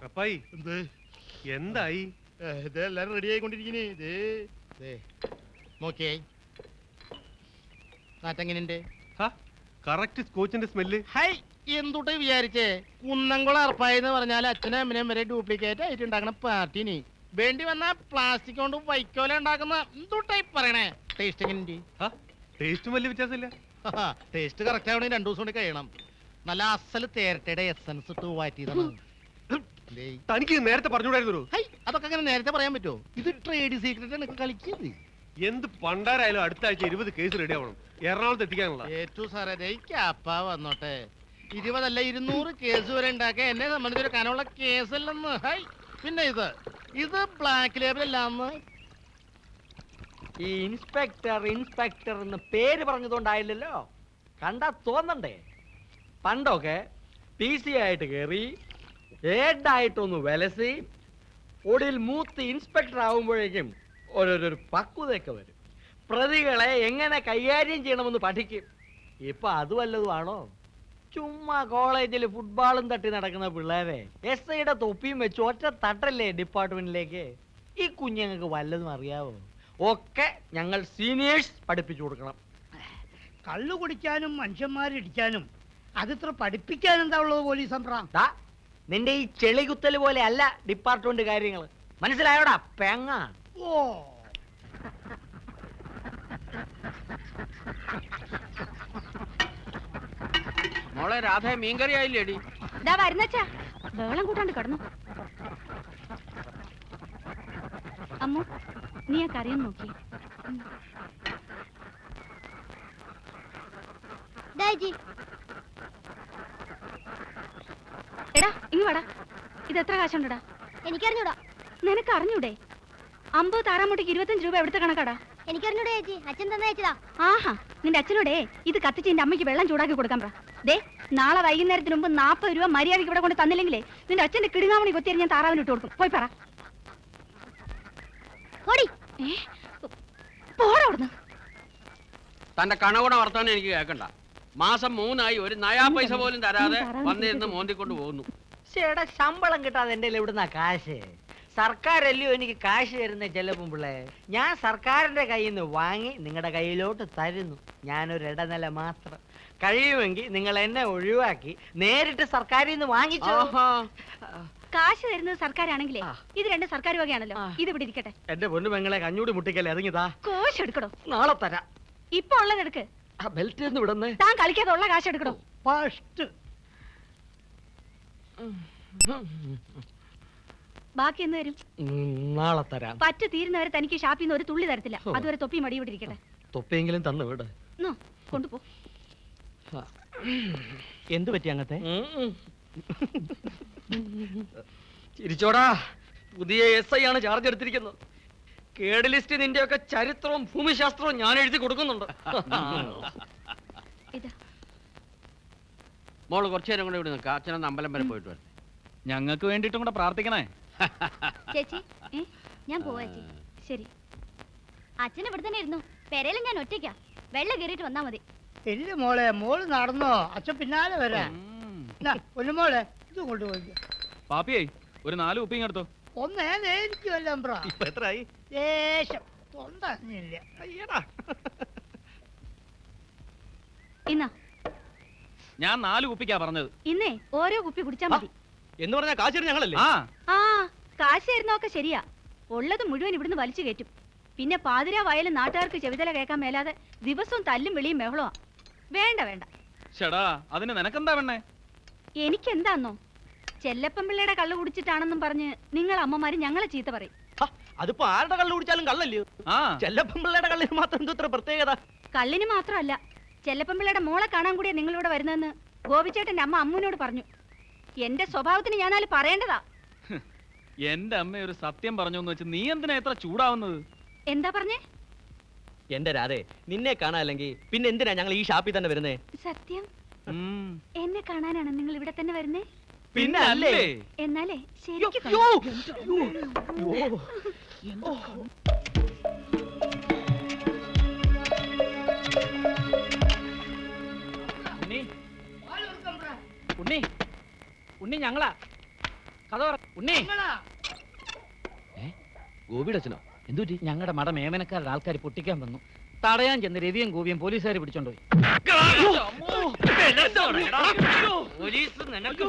അപ്പായി എന്തായി? എല്ലാരും റെഡി ആയിക്കൊണ്ടിരിക്കുന്നേ. നോക്കിയേ നാറ്റെങ്ങനെയുണ്ട്? കറക്റ്റ് സ്കോച്ചിന്റെ സ്മെല്ല്. ഹൈ, എന്തുട്ട് വിചാരിച്ചേ? കുന്നംകുളം അർപ്പായെന്ന് പറഞ്ഞാൽ അച്ഛനും അമ്മനും വരെ ഡ്യൂപ്ലിക്കേറ്റ് ആയിട്ട് ഉണ്ടാക്കുന്ന പാർട്ടിനി വേണ്ടി വന്ന പ്ലാസ്റ്റിക് കൊണ്ട് വൈക്കോല ഉണ്ടാക്കുന്ന എന്തുട്ടായി പറയണേ? ടേസ്റ്റ് എങ്ങനെയുണ്ട്? ടേസ്റ്റ് വലിയ വ്യത്യാസമില്ല. ടേസ്റ്റ് കറക്റ്റ് ആവണേ 2 ദിവസം കൊണ്ട് കഴിയണം. നല്ല അസല് തേരട്ടയുടെ എസൻസ് ഇട്ട് വാറ്റിയതാണ്. തനിക്ക് നേരത്തെ പറഞ്ഞുകൂടായിരുന്നു. അതൊക്കെ അങ്ങനെ നേരത്തെ പറയാൻ പറ്റുമോ? ഇത് ട്രേഡ് സീക്രട്ട് ആണ് കളിക്കുന്നത്. എന്ത് പണ്ടാരായാലും അടുത്ത ആഴ്ച 20 കേസ് റെഡി ആവണം. എറണാകുളത്ത് എത്തിക്കാനുള്ള ഏറ്റവും സാറേ ക്യാപ്പാ വന്നോട്ടെ. 20 അല്ല 200 കേസ് വരെ ഉണ്ടാക്കാൻ എന്നെ സംബന്ധിച്ചൊരു കനമുള്ള കേസല്ലെന്ന്. ഹൈ, പിന്നെ ഇത് ബ്ലാക്ക് ലേബൽ അല്ലാന്ന്. ഈ ഇൻസ്പെക്ടർ എന്ന് പേര് പറഞ്ഞതുകൊണ്ടായില്ലല്ലോ. കണ്ടാ തോന്നണ്ടേ? പണ്ടൊക്കെ PC ആയിട്ട് കയറി ഏഡായിട്ടൊന്ന് വിലസി ഒടിയിൽ മൂത്ത് ഇൻസ്പെക്ടർ ആവുമ്പോഴേക്കും ഓരോരോ പക്വതയൊക്കെ വരും. പ്രതികളെ എങ്ങനെ കൈകാര്യം ചെയ്യണമെന്ന് പഠിക്കും. ഇപ്പൊ അത് വല്ലതുമാണോ? ചുമ്മാ കോളേജിൽ ഫുട്ബോളും തട്ടി നടക്കുന്ന പിള്ളേരെ SIയുടെ തൊപ്പിയും വെച്ച് ഒറ്റ തട്ടല്ലേ ഡിപ്പാർട്ട്മെന്റിലേക്ക്. ഈ കുഞ്ഞുങ്ങൾക്ക് വല്ലതും അറിയാവോ? ഒക്കെ ഞങ്ങൾ സീനിയേഴ്സ് പഠിപ്പിച്ചു കൊടുക്കണം. കള്ളു കുടിക്കാനും മനുഷ്യന്മാരിടിക്കാനും അതിത്ര പഠിപ്പിക്കാൻ എന്താ ഉള്ളത് പോലീസ് അമ്പ്ര? നിന്റെ ഈ ചെളികുത്തല് പോലെ അല്ല ഡിപ്പാർട്ട്മെന്റ് കാര്യങ്ങൾ. മനസ്സിലായോടാ പെങ്ങ? ഓ, മോളെ രാധ മീൻകറി ആയില്ലേടി? വരുന്നച്ചാ വെള്ളം കൂട്ടാണ്ട് കിടന്നു. അമ്മു, നീ ആ കറിയൊന്ന് നോക്കി. എടാ ഇങ്ങ് വാടാ. ഇത് എത്ര കാശുണ്ടടാ? എനിക്കറിഞ്ഞൂടാ. നിനക്ക് അറിഞ്ഞൂടെ? 50 താറാമുട്ടിക്ക് 25 രൂപ എവിടുത്തെ കണക്കാടാ? എനിക്കറിഞ്ഞൂടെ ചേച്ചി, അച്ഛൻ തന്നെ അയച്ചതാ. ആഹാ, നിന്റെ അച്ഛനോടെ ഇത് കത്തിച്ച് എന്റെ അമ്മയ്ക്ക് വെള്ളം ചൂടാക്കി കൊടുക്കാൻ പറ. ദേ, നാളെ വൈകുന്നേരത്തിന് മുമ്പ് 40 രൂപ മര്യാദയ്ക്ക് ഇവിടെ കൊണ്ട് തന്നില്ലെങ്കിലേ നിന്റെ അച്ഛന്റെ കിടുങ്ങാമണി കൊത്തിയാൽ ഞാൻ താറാവിന് ഇട്ട് കൊടുക്കും. പോയി പറ. പോടാ അവിടുന്ന്. തന്റെ കണകുണ വർത്താനം എനിക്ക് കേൾക്കണ്ട. മാസം 3 ആയി ഒരു നയാ പൈസ പോലും തരാതെ വന്നിരുന്ന് മോന്തിക്കൊണ്ട് പോകുന്നു. ചേട്ടാ, ശമ്പളം കിട്ടാതെ എന്റെ എവിടുന്നാ കാശ്? സർക്കാരല്ലയോ എനിക്ക് കാശ് തരുന്ന ചെലപ്പം പിള്ളേ. ഞാൻ സർക്കാരിന്റെ കയ്യിൽ നിന്ന് വാങ്ങി നിങ്ങളുടെ കയ്യിലോട്ട് തരുന്നു. ഞാനൊരു ഇടനില മാത്രം. കഴിയുമെങ്കിൽ നിങ്ങൾ എന്നെ ഒഴിവാക്കി നേരിട്ട് സർക്കാരിൽ നിന്ന് വാങ്ങിച്ചോ. കാശ് തരുന്നത് സർക്കാരാണെങ്കിലേ ഇത് 2 സർക്കാർ വകയാണല്ലോ. ഇത് ഇവിടെ ഇരിക്കട്ടെ. എന്റെ പൊന്നു പെങ്ങളെ കഞ്ഞൂടി മുട്ടിക്കല്ലേ, ഇറങ്ങിതാ. കോശ് എടുക്കടോ. നാളെ തരാം. ഇപ്പൊ ഉള്ളതെടുക്ക്. ബെൽറ്റ് ഒന്ന് വിടന്നേ. താൻ കളിക്കാതെ ഉള്ള കാശ് എടുക്കടോ. ഫസ്റ്റ് ബാക്കി എന്ന് വരും? നാളെ തരാം. പറ്റു തീരുന്നവരെ തനിക്ക് ഷാപ്പിൽ നിന്ന് ഒരു തുള്ളി തരത്തില്ല. അതുവരെ തൊപ്പി മടി ഇവിടെ ഇരിക്കട്ടെ. തൊപ്പിയെങ്കിലും തന്നു വിട്. കൊണ്ടുപോ. എന്ത് പറ്റി അങ്ങത്തെ? ചിരിച്ചോടാ. പുതിയ SI ആണ് ചാർജ് എടുത്തിരിക്കുന്നത്. കേഡ് ലിസ്റ്റ് നിന്റെയൊക്കെ ചരിത്രവും ഭൂമിശാസ്ത്രവും ഞാൻ എഴുതി കൊടുക്കുന്നുണ്ട്. മോള് കുറച്ചു നേരം കൂടെ ഇവിടെ നിൽക്കുക. അച്ഛനൊന്ന് അമ്പലം വരെ പോയിട്ട് വരും. ഞങ്ങൾക്ക് വേണ്ടിയിട്ടും കൂടെ പ്രാർത്ഥിക്കണേ. ചേച്ചി, ഞാൻ പോവാ ചേച്ചി. ശരി. അച്ഛൻ ഇവിടെ തന്നെ ഇരുന്നു. പെരയിലും ഞാൻ ഒറ്റയ്ക്കാ. വെള്ളം കയറിയിട്ട് വന്നാ മതി. ഇല്ല മോളെ, മോള് നടന്നോ? അച്ഛൻ പിന്നാലെ വരാം. മോളെ ഇത് കൊണ്ടുപോയി. പാപ്പിയേ, ഒരു 4 ഉപ്പിങ് എടുത്തോ. ഒന്നേ നേരിക്കുമല്ലോ അമ്പ്ര. ഇപ്പൊ എത്രയായി? ലേശം തൊണ്ടല്ല. അയ്യടാ, ഇന്നാ ഞാൻ 4 കുപ്പിക്കാ പറഞ്ഞത്. ഇന്നേ ഓരോ കുപ്പി കുടിച്ചാ മതി എന്ന് പറഞ്ഞാൽ കാശ് ഞങ്ങളല്ലേ? ആ, കാശ് തരുന്നൊക്കെ ശരിയാ. ഉള്ളത് മുഴുവൻ ഇവിടുന്ന് വലിച്ചു കയറ്റും. പിന്നെ പാതിരാ വയലും നാട്ടുകാർക്ക് ചെവിതല കേൾക്കാൻ മേലാതെ ദിവസവും തല്ലും വിളിയും ബഹളമാ. വേണ്ട വേണ്ട. ചേടാ, അതിന് നിനക്കെന്താ വേണേ? എനിക്കെന്താന്നോ, ചെല്ലപ്പൻ പിള്ളയുടെ കള്ളു കുടിച്ചിട്ടാണെന്നും പറഞ്ഞ് നിങ്ങൾ അമ്മമാര് ഞങ്ങളെ ചീത്ത പറയും. അതിപ്പോ ആരുടെ കള്ളു കുടിച്ചാലും കള്ളല്ലയോ? ചെല്ലപ്പൻ പിള്ളയുടെ കള്ളിന് മാത്രം എന്തോ പ്രത്യേകത? കള്ളിന് മാത്രമല്ല, ചെല്ലപ്പൻ പിള്ളയുടെ മോളെ കാണാൻ കൂടിയാ നിങ്ങളിവിടെ വരുന്നതെന്ന് ഗോപിച്ചേട്ടന്റെ അമ്മ അമ്മൂനോട് പറഞ്ഞു. എന്റെ സ്വഭാവത്തിന് ഞാനാല് പറയേണ്ടതാ. എന്റെ അമ്മ ഒരു സത്യം പറഞ്ഞു എന്ന് വെച്ച് നീ എന്തിനാ എത്ര ചൂടാവുന്നത്? എന്താ പറഞ്ഞേ? എന്റെ രാധേ, നിന്നെ കാണാല്ലെങ്കിൽ പിന്നെ എന്തിനാ ഞങ്ങൾ ഈ ഷാപ്പിൽ തന്നെ വരുന്നേ? സത്യം, എന്നെ കാണാനാണ് നിങ്ങൾ ഇവിടെ തന്നെ വരുന്നേ? പിന്നെ അല്ലേ? എന്നാലേ ശരിക്കും ഉണ്ണി ഉണ്ണി ഞങ്ങളാ കഥ പറ ഉണ്ണി ഗോപിയുടെ അച്ഛനോ എന്തുപറ്റി? ഞങ്ങളുടെ മഠം ഏമനക്കാരുടെ ആൾക്കാർ പൊട്ടിക്കാൻ വന്നു. തടയാൻ ചെന്ന് രവിയും ഗോപിയും പോലീസുകാർ പിടിച്ചോണ്ടുപോയി. പോലീസ് നിനക്ക്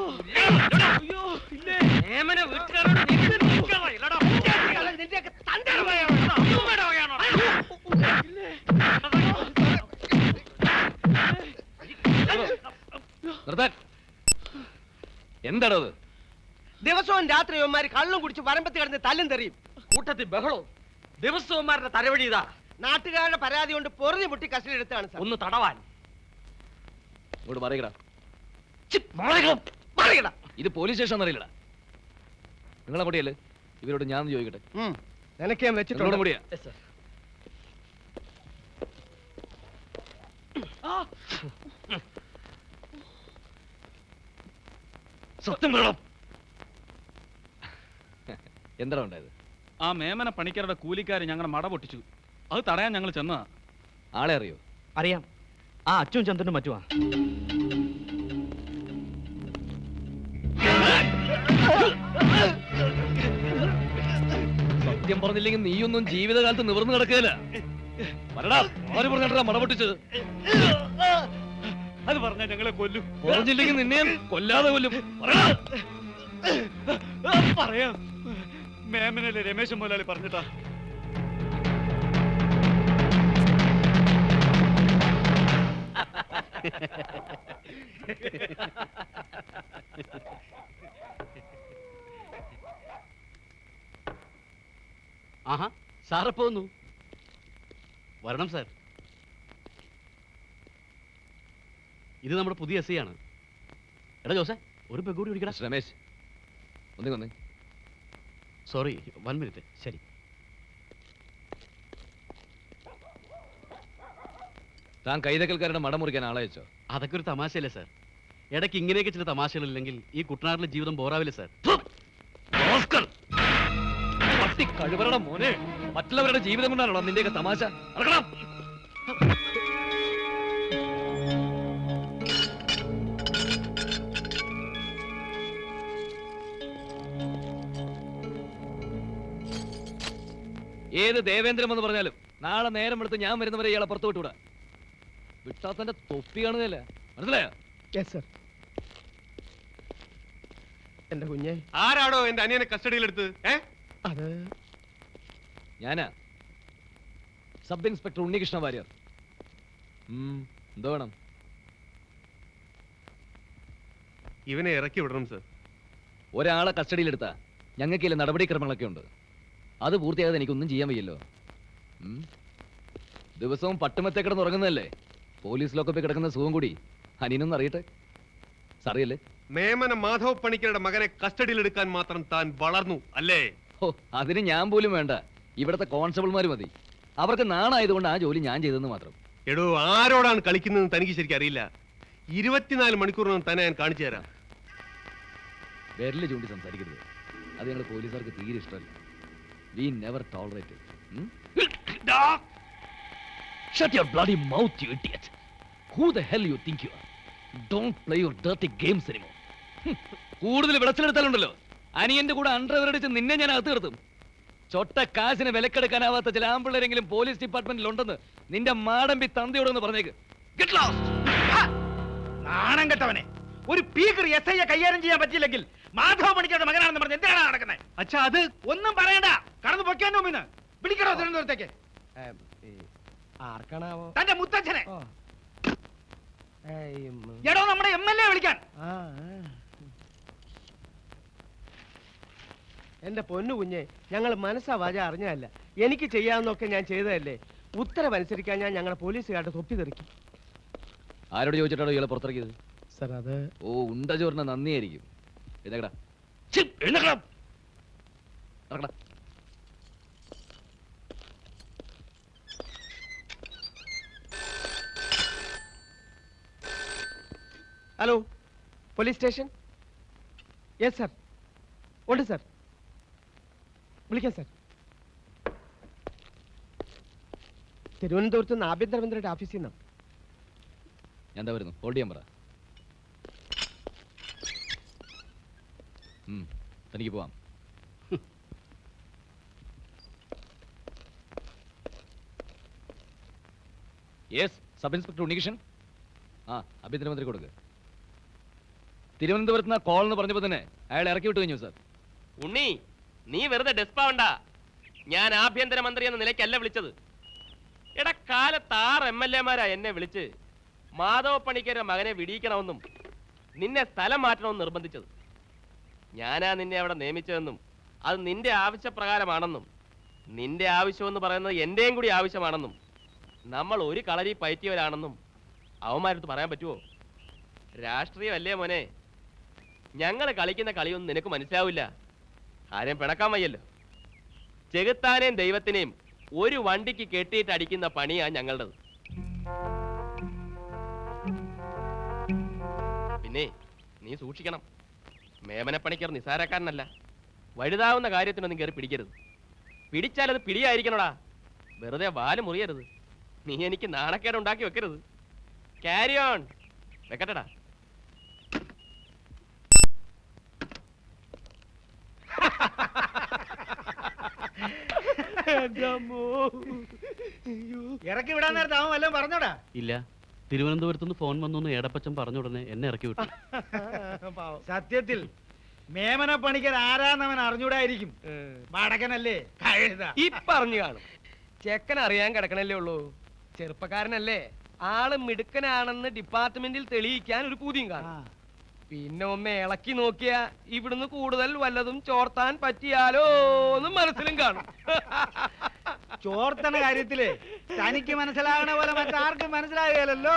എന്താണോ അത്? ദിവസവും രാത്രി ഇവന്മാര് കള്ളും കുടിച്ച് വരമ്പത്ത് കിടന്ന് തല്ലും തെറിയും. കൂട്ടത്തിൽ ബഹളവും ദിവസവന്മാരുടെ തലവഴി ഇതാ. നാട്ടുകാരുടെ പരാതി കൊണ്ട് പൊറുതി മുട്ടി കസ്റ്റഡി എടുത്താണ് സാർ. ഒന്ന് തടവാൻ ഇങ്ങോട്ട് മറികടാ. ഇത് പോലീസ് സ്റ്റേഷൻ അറിയില്ലടാ. നിങ്ങളെ മുടിയല്ലേ? ഇവരോട് ഞാൻ ചോദിക്കട്ടെ. നിനക്ക് ഞാൻ വെച്ചിട്ടുണ്ട്. മുടിയാ സത്യം വേണം. എന്താ ഉണ്ടായത്? ആ മേമന പണിക്കാരുടെ കൂലിക്കാര് ഞങ്ങളുടെ മട പൊട്ടിച്ചു. അത് തടയാൻ ഞങ്ങൾ ചെന്നതാ. ആളെ അറിയോ? അറിയാം, ആ അച്ഛനും ചന്ദ്രനും മറ്റുമാ. സത്യം പറഞ്ഞില്ലെങ്കിൽ നീയൊന്നും ജീവിതകാലത്ത് നിവർന്നു കിടക്കുകയില്ല. ആര് പറഞ്ഞാ മട പൊട്ടിച്ചത്? അത് പറഞ്ഞാൽ ഞങ്ങളെ കൊല്ലും. പറഞ്ഞില്ലെങ്കിൽ നിന്നെയും കൊല്ലാതെ കൊല്ലും. പറയാം, മേമനല്ലേ രമേശൻ മുതലാളി പറഞ്ഞിട്ടാ. ആഹാ, സാറെ പോന്നു. വരണം സാർ. ഇത് നമ്മുടെ പുതിയ എസ് ഐ ആണ്. എടാ ജോസേ, ഒരു പെഗ് കൂടി കുടിക്കടാ. രമേശ് ഒന്നേ സോറി, 1 മിനിറ്റ്. ശരി. താൻ കൈതക്കൽക്കാരുടെ മട മുറിക്കാൻ ആളെ വെച്ചോ? അതൊക്കെ ഒരു തമാശയല്ലേ സാർ? ഇടയ്ക്ക് ഇങ്ങനെയൊക്കെ ചില തമാശകളില്ലെങ്കിൽ ഈ കുട്ടനാട്ടിലെ ജീവിതം ബോറാവില്ല സാർ. കഴിവറട മോനെ, മറ്റുള്ളവരുടെ ജീവിതം കൊണ്ടാണോ നിന്റെയൊക്കെ തമാശ? ഏത് ദേവേന്ദ്രം എന്ന് പറഞ്ഞാലും നാളെ നേരം എടുത്ത് ഞാൻ വരുന്നവരെ ഇയാളെ പുറത്തു വിട്ടുകൂടാ. വിട്ടാ തന്റെ തൊപ്പി കാണുകയല്ല, മനസ്സിലായോ? എന്റെ കുഞ്ഞെ, ആരാടോ എന്റെ അനിയനെ കസ്റ്റഡിയിലെടുത്ത്? അത് ഞാനാ, സബ് ഇൻസ്പെക്ടർ ഉണ്ണികൃഷ്ണ വാര്യർ. എന്തോ വേണം? ഇവനെ ഇറക്കി വിടണം സർ. ഒരാളെ കസ്റ്റഡിയിലെടുത്താ ഞങ്ങൾക്ക് ചില നടപടിക്രമങ്ങളൊക്കെ ഉണ്ട്. അത് പൂർത്തിയാകാതെ എനിക്കൊന്നും ചെയ്യാൻ വയ്യല്ലോ. ദിവസവും പട്ടുമത്തെ കിടന്ന് ഉറങ്ങുന്നതല്ലേ? പോലീസ് ലോക്കപ്പിൽ കിടക്കുന്ന സുഖം കൂടി അനിയനൊന്നും അറിയട്ടെ. സാറിയല്ലേ? മേമന മാധവ് പണിക്കരുടെ മകനെ കസ്റ്റഡിയിലെടുക്കാൻ മാത്രം താൻ വളർന്നു അല്ലേ? ഓ, അതിന് ഞാൻ പോലും വേണ്ട, ഇവിടത്തെ കോൺസ്റ്റബിൾമാർ മതി. അവർക്ക് നാണായതുകൊണ്ട് ആ ജോലി ഞാൻ ചെയ്തെന്ന് മാത്രം. എടോ, ആരോടാണ് കളിക്കുന്നതെന്ന് തനിക്ക് ശരിക്കും അറിയില്ല. 24 മണിക്കൂറിനകം തന്നെ ഞാൻ കാണിച്ചു തരാം. വിരല് ചൂണ്ടി സംസാരിക്കരുത്, അത് ഞങ്ങൾ പോലീസുകാർക്ക് തീരെ ഇഷ്ടമല്ല. We never tolerate it. Shut your bloody mouth, you idiot! Who the hell you think you are? Don't play your dirty games anymore. കൂടുതൽ വിളച്ചിലെടുത്താലുണ്ടല്ലോ, അനിയന്റെ കൂടെ അണ്ടർവെയർ നിന്നെ ഞാൻ അകത്ത് കിടത്തും. ചൊട്ട കാശിന് വിലക്കെടുക്കാനാവാത്ത ചില ആമ്പിള്ളേരെങ്കിലും പോലീസ് ഡിപ്പാർട്ട്മെന്റിൽ ഉണ്ടെന്ന് നിന്റെ മാടമ്പി തന്തയോടൊന്ന് പറഞ്ഞേക്ക്. Get lost! നാണം കെട്ടവനെ, ഒരു പീക്കർ എസ് ഐയെ കൈകാര്യം ചെയ്യാൻ പറ്റിയില്ലെങ്കിൽ മാധവ പണിക്കരുടെ മകനാണെന്ന് പറഞ്ഞ് എന്തിനാണ് നടക്കുന്നത്? അച്ഛാ, അത് ഒന്നും പറയണ്ട, കടന്നു പൊയ്ക്കാൻ മുമ്പിന്ന് വിളിക്കണോ തിരുവനന്തപുരത്തേക്ക്? ആർക്കാണാവോ? തന്റെ മുത്തച്ഛനെ. എടോ, നമ്മുടെ MLA വിളിക്കാൻ. എന്റെ പൊന്നു കുഞ്ഞെ, ഞങ്ങൾ മനസ്സാ വാച അറിഞ്ഞതല്ല. എനിക്ക് ചെയ്യാവുന്നൊക്കെ ഞാൻ ചെയ്തതല്ലേ. ഉത്തരവനുസരിക്കാൻ ഞാൻ ഞങ്ങളുടെ പോലീസുകാരുടെ തൊപ്പി തെറിക്കും. ആരോട് ചോദിച്ചിട്ടാണോ ഇയാളെ പുറത്തിറക്കിയത്? സർ, അത് ഓ, ഉണ്ട ചോറിന് നന്ദിയായിരിക്കും. എഴുന്നേക്കടാ. Hello, police station? Yes sir, ഉണ്ട് സർ, വിളിക്കാം സർ. തിരുവനന്തപുരത്ത് നിന്ന് ആഭ്യന്തരമന്ത്രിയുടെ ഓഫീസിൽ നിന്നാണ്. ഞാൻ എന്താ വരുന്നു? ഹോൾഡ് ചെയ്യാൻ പറ. തനിക്ക് പോവാം. Yes, sub inspector Unnikrishnan. ആ, ആഭ്യന്തരമന്ത്രി കൊടുക്ക്. തിരുവനന്തപുരത്ത് നിന്ന് കോൾ എന്ന് പറഞ്ഞപ്പോൾ തന്നെ അയാൾ ഇറക്കി വിട്ടു കഴിഞ്ഞു സാർ. ഉണ്ണി, നീ വെറുതെ ഡെസ്പാവണ്ട. ഞാൻ ആഭ്യന്തരമന്ത്രി എന്ന നിലയ്ക്കല്ല വിളിച്ചത്. എടാ, കാലത്ത് 6 MLA-മാരാ എന്നെ വിളിച്ച് മാധവ പണിക്കരുടെ മകനെ വിടിയിക്കണമെന്നും നിന്നെ സ്ഥലം മാറ്റണമെന്ന് നിർബന്ധിച്ചത്. ഞാനാ നിന്നെ അവിടെ നിയമിച്ചതെന്നും അത് നിന്റെ ആവശ്യപ്രകാരമാണെന്നും നിന്റെ ആവശ്യമെന്ന് പറയുന്നത് എന്റെയും കൂടി ആവശ്യമാണെന്നും നമ്മൾ ഒരു കളരി പയറ്റിയവരാണെന്നും അവന്മാരടുത്ത് പറയാൻ പറ്റുമോ? രാഷ്ട്രീയമല്ലേ മോനെ. ഞങ്ങൾ കളിക്കുന്ന കളിയൊന്നും നിനക്ക് മനസ്സിലാവില്ല. ആരെയും പിണക്കാൻ വയ്യല്ലോ. ചെകുത്താനെയും ദൈവത്തിനെയും ഒരു വണ്ടിക്ക് കെട്ടിയിട്ട് അടിക്കുന്ന പണിയാ ഞങ്ങളുടേത്. പിന്നെ നീ സൂക്ഷിക്കണം. മേമനപ്പണിക്കർ നിസാരക്കാരനല്ല. വലുതാവുന്ന കാര്യത്തിനൊന്നും കയറി പിടിക്കരുത്. പിടിച്ചാലത് പിടിയായിരിക്കണോടാ. വെറുതെ വാല് മുറിയരുത്. നീ എനിക്ക് നാണക്കേട് ഉണ്ടാക്കി വെക്കരുത്. Carry on. വെക്കട്ടടാ. ഇറക്കി വിടാൻ നേരത്തെ അവൻ വല്ലതും പറഞ്ഞോടാ? ഇല്ല, തിരുവനന്തപുരത്ത് നിന്ന് ഫോൺ വന്നു ഏടപ്പച്ചൻ പറഞ്ഞ ഉടനെ എന്നെ ഇറക്കി വിട്ടു. സത്യത്തിൽ മേമന പണിക്കർ ആരാന്നവൻ അറിഞ്ഞൂടായിരിക്കും. വടക്കനല്ലേ കഴുത. ഈ പറഞ്ഞു കാണും. ചെക്കൻ അറിയാൻ കിടക്കണല്ലേ ഉള്ളൂ. ചെറുപ്പക്കാരനല്ലേ, ആള് മിടുക്കനാണെന്ന് ഡിപ്പാർട്ട്മെന്റിൽ തെളിയിക്കാൻ ഒരു പൂതിയും കാണും. പിന്നെ ഒന്ന് ഇളക്കി നോക്കിയാ ഇവിടുന്ന് കൂടുതൽ വല്ലതും ചോർത്താൻ പറ്റിയാലോ എന്നും മനസ്സിലും കാണും. ചോർത്തണ കാര്യത്തില് തനിക്ക് മനസ്സിലാകണ പോലെ മറ്റാർക്കും മനസ്സിലാകുകയല്ലോ.